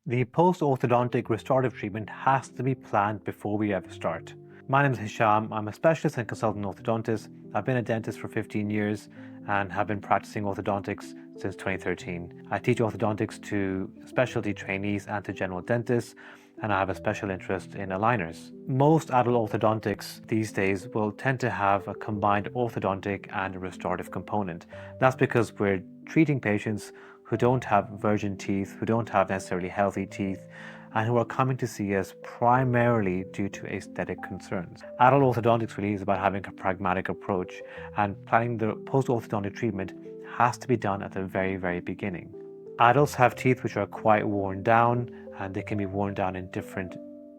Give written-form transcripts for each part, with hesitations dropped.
The post-orthodontic restorative treatment has to be planned before we ever start. My name is Hisham. I'm a specialist and consultant orthodontist. I've been a dentist for 15 years and have been practicing orthodontics since 2013. I teach orthodontics to specialty trainees and to general dentists, and I have a special interest in aligners. Most adult orthodontics these days will tend to have a combined orthodontic and a restorative component. That's because we're treating patients who don't have virgin teeth, who don't have necessarily healthy teeth, and who are coming to see us primarily due to aesthetic concerns. Adult orthodontics really is about having a pragmatic approach, and planning the post-orthodontic treatment has to be done at the very, very beginning. Adults have teeth which are quite worn down, and they can be worn down in different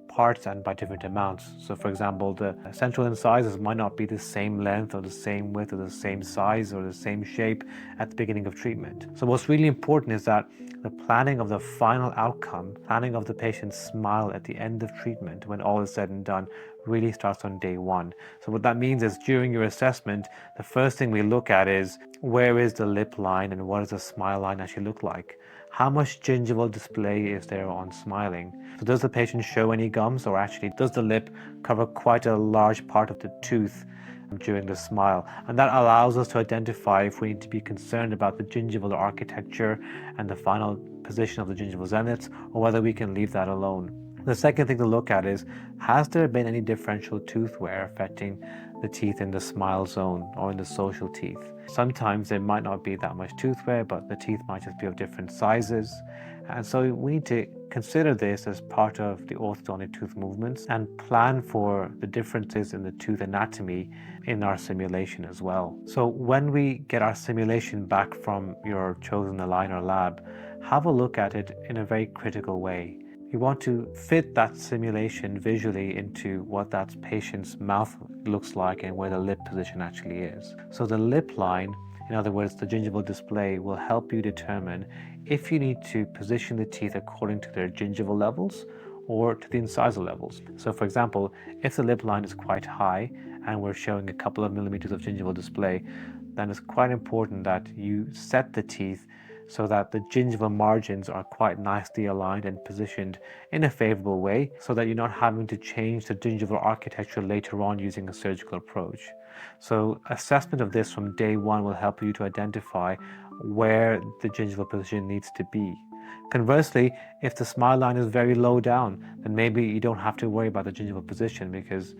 parts and by different amounts. So for example, the central incisors might not be the same length or the same width or the same size or the same shape at the beginning of treatment. So what's really important is that the planning of the final outcome, planning of the patient's smile at the end of treatment when all is said and done, really starts on day one. So what that means is during your assessment, the first thing we look at is where is the lip line and what does the smile line actually look like? How much gingival display is there on smiling? So does the patient show any gums, or actually does the lip cover quite a large part of the tooth during the smile? And that allows us to identify if we need to be concerned about the gingival architecture and the final position of the gingival zeniths, or whether we can leave that alone. The second thing to look at is, has there been any differential tooth wear affecting the teeth in the smile zone or in the social teeth? Sometimes there might not be that much tooth wear, but the teeth might just be of different sizes. And so we need to consider this as part of the orthodontic tooth movements and plan for the differences in the tooth anatomy in our simulation as well. So when we get our simulation back from your chosen aligner lab, have a look at it in a very critical way. You want to fit that simulation visually into what that patient's mouth looks like and where the lip position actually is. So the lip line, in other words, the gingival display, will help you determine if you need to position the teeth according to their gingival levels or to the incisal levels. So for example, if the lip line is quite high and we're showing a couple of millimeters of gingival display, then it's quite important that you set the teeth so that the gingival margins are quite nicely aligned and positioned in a favorable way, so that you're not having to change the gingival architecture later on using a surgical approach. So assessment of this from day one will help you to identify where the gingival position needs to be. Conversely, if the smile line is very low down, then maybe you don't have to worry about the gingival position because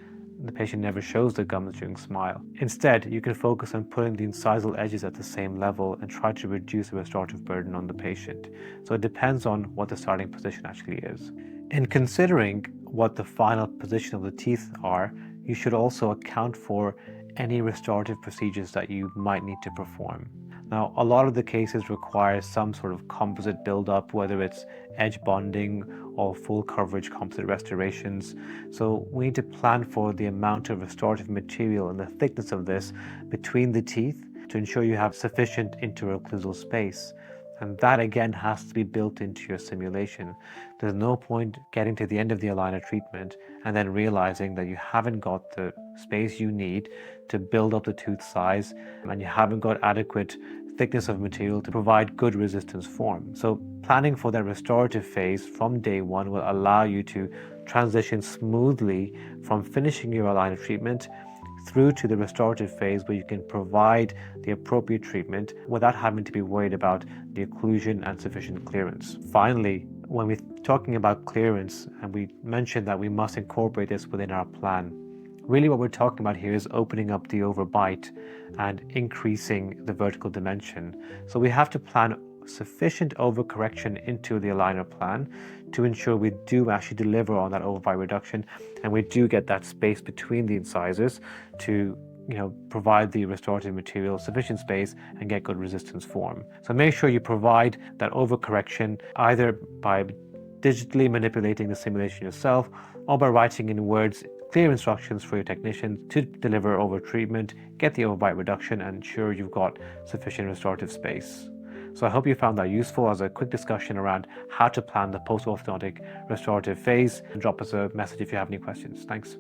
the patient never shows the gums during smile. Instead, you can focus on putting the incisal edges at the same level and try to reduce the restorative burden on the patient. So it depends on what the starting position actually is. In considering what the final position of the teeth are, you should also account for any restorative procedures that you might need to perform. Now, a lot of the cases require some sort of composite buildup, whether it's edge bonding or full coverage composite restorations. So we need to plan for the amount of restorative material and the thickness of this between the teeth to ensure you have sufficient interocclusal space. And that again has to be built into your simulation. There's no point getting to the end of the aligner treatment and then realizing that you haven't got the space you need to build up the tooth size and you haven't got adequate thickness of material to provide good resistance form. So planning for that restorative phase from day one will allow you to transition smoothly from finishing your aligner treatment through to the restorative phase, where you can provide the appropriate treatment without having to be worried about the occlusion and sufficient clearance. Finally, when we're talking about clearance, and we mentioned that we must incorporate this within our plan, really what we're talking about here is opening up the overbite and increasing the vertical dimension. So we have to plan sufficient overcorrection into the aligner plan to ensure we do actually deliver on that overbite reduction and we do get that space between the incisors to provide the restorative material sufficient space and get good resistance form. So make sure you provide that overcorrection either by digitally manipulating the simulation yourself or by writing in words clear instructions for your technicians to deliver over treatment, get the overbite reduction, and ensure you've got sufficient restorative space. So I hope you found that useful as a quick discussion around how to plan the post-orthodontic restorative phase, and drop us a message if you have any questions. Thanks.